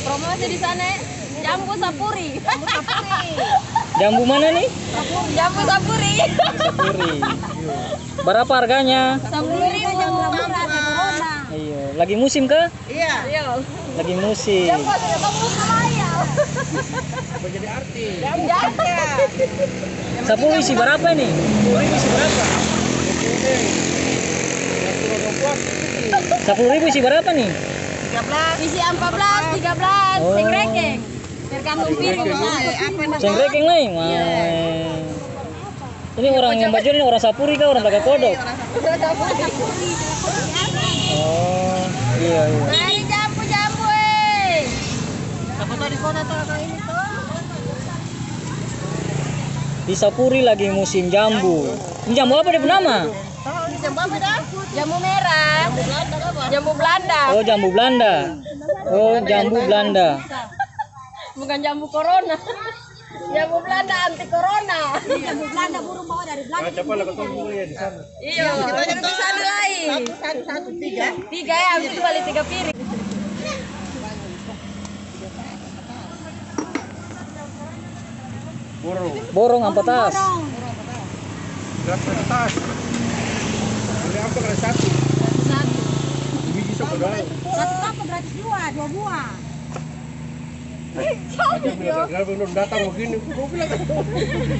Promosi di sana jambu sapuri. Jambu mana nih? Jambu sapuri. Sapuri. Berapa harganya? 10.000. Iya, lagi musim kah? Iya. Lagi musim. Jambu sudah kamu saya. Apa jadi artis? Sapuri isi berapa nih? Sapuri isi berapa? 10.000 isi berapa nih? 13. Isi 14, 13. Oh. Sengrekeng. Tergantung piring. Sengrekeng nih. Ini orang yang baju ini orang Sapuri kah? Orang Taga Kodok? Oh, iya. Mari jambu-jambu Apa tuh di kota tuh kayak ini tuh? Di Sapuri lagi musim jambu. Ini jambu apa dia nama? Jambu apa dah? Jambu merah. Jambu Belanda. Oh, jambu Belanda. Oh, jambu Belanda. Bukan jambu corona. Jambu Belanda anti corona. Jambu Belanda burung bawa dari Belanda. Coba lah ketemu dulu ya di sana. Iya, kita di sana lain. Satu, tiga. 3 ya, habis itu balik 3 piring. Borong ampetas. Berapa tas? Ini apa kalau satu? Satu. Biji sekedar. Satu apa gratis dua buah. Kalau belum datang begini, gue bilang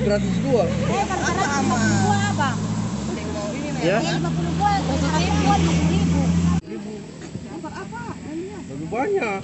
gratis dua. Kalau gratis 50 buah abang. Ya? 50 buah, 50 ribu. Lebih banyak.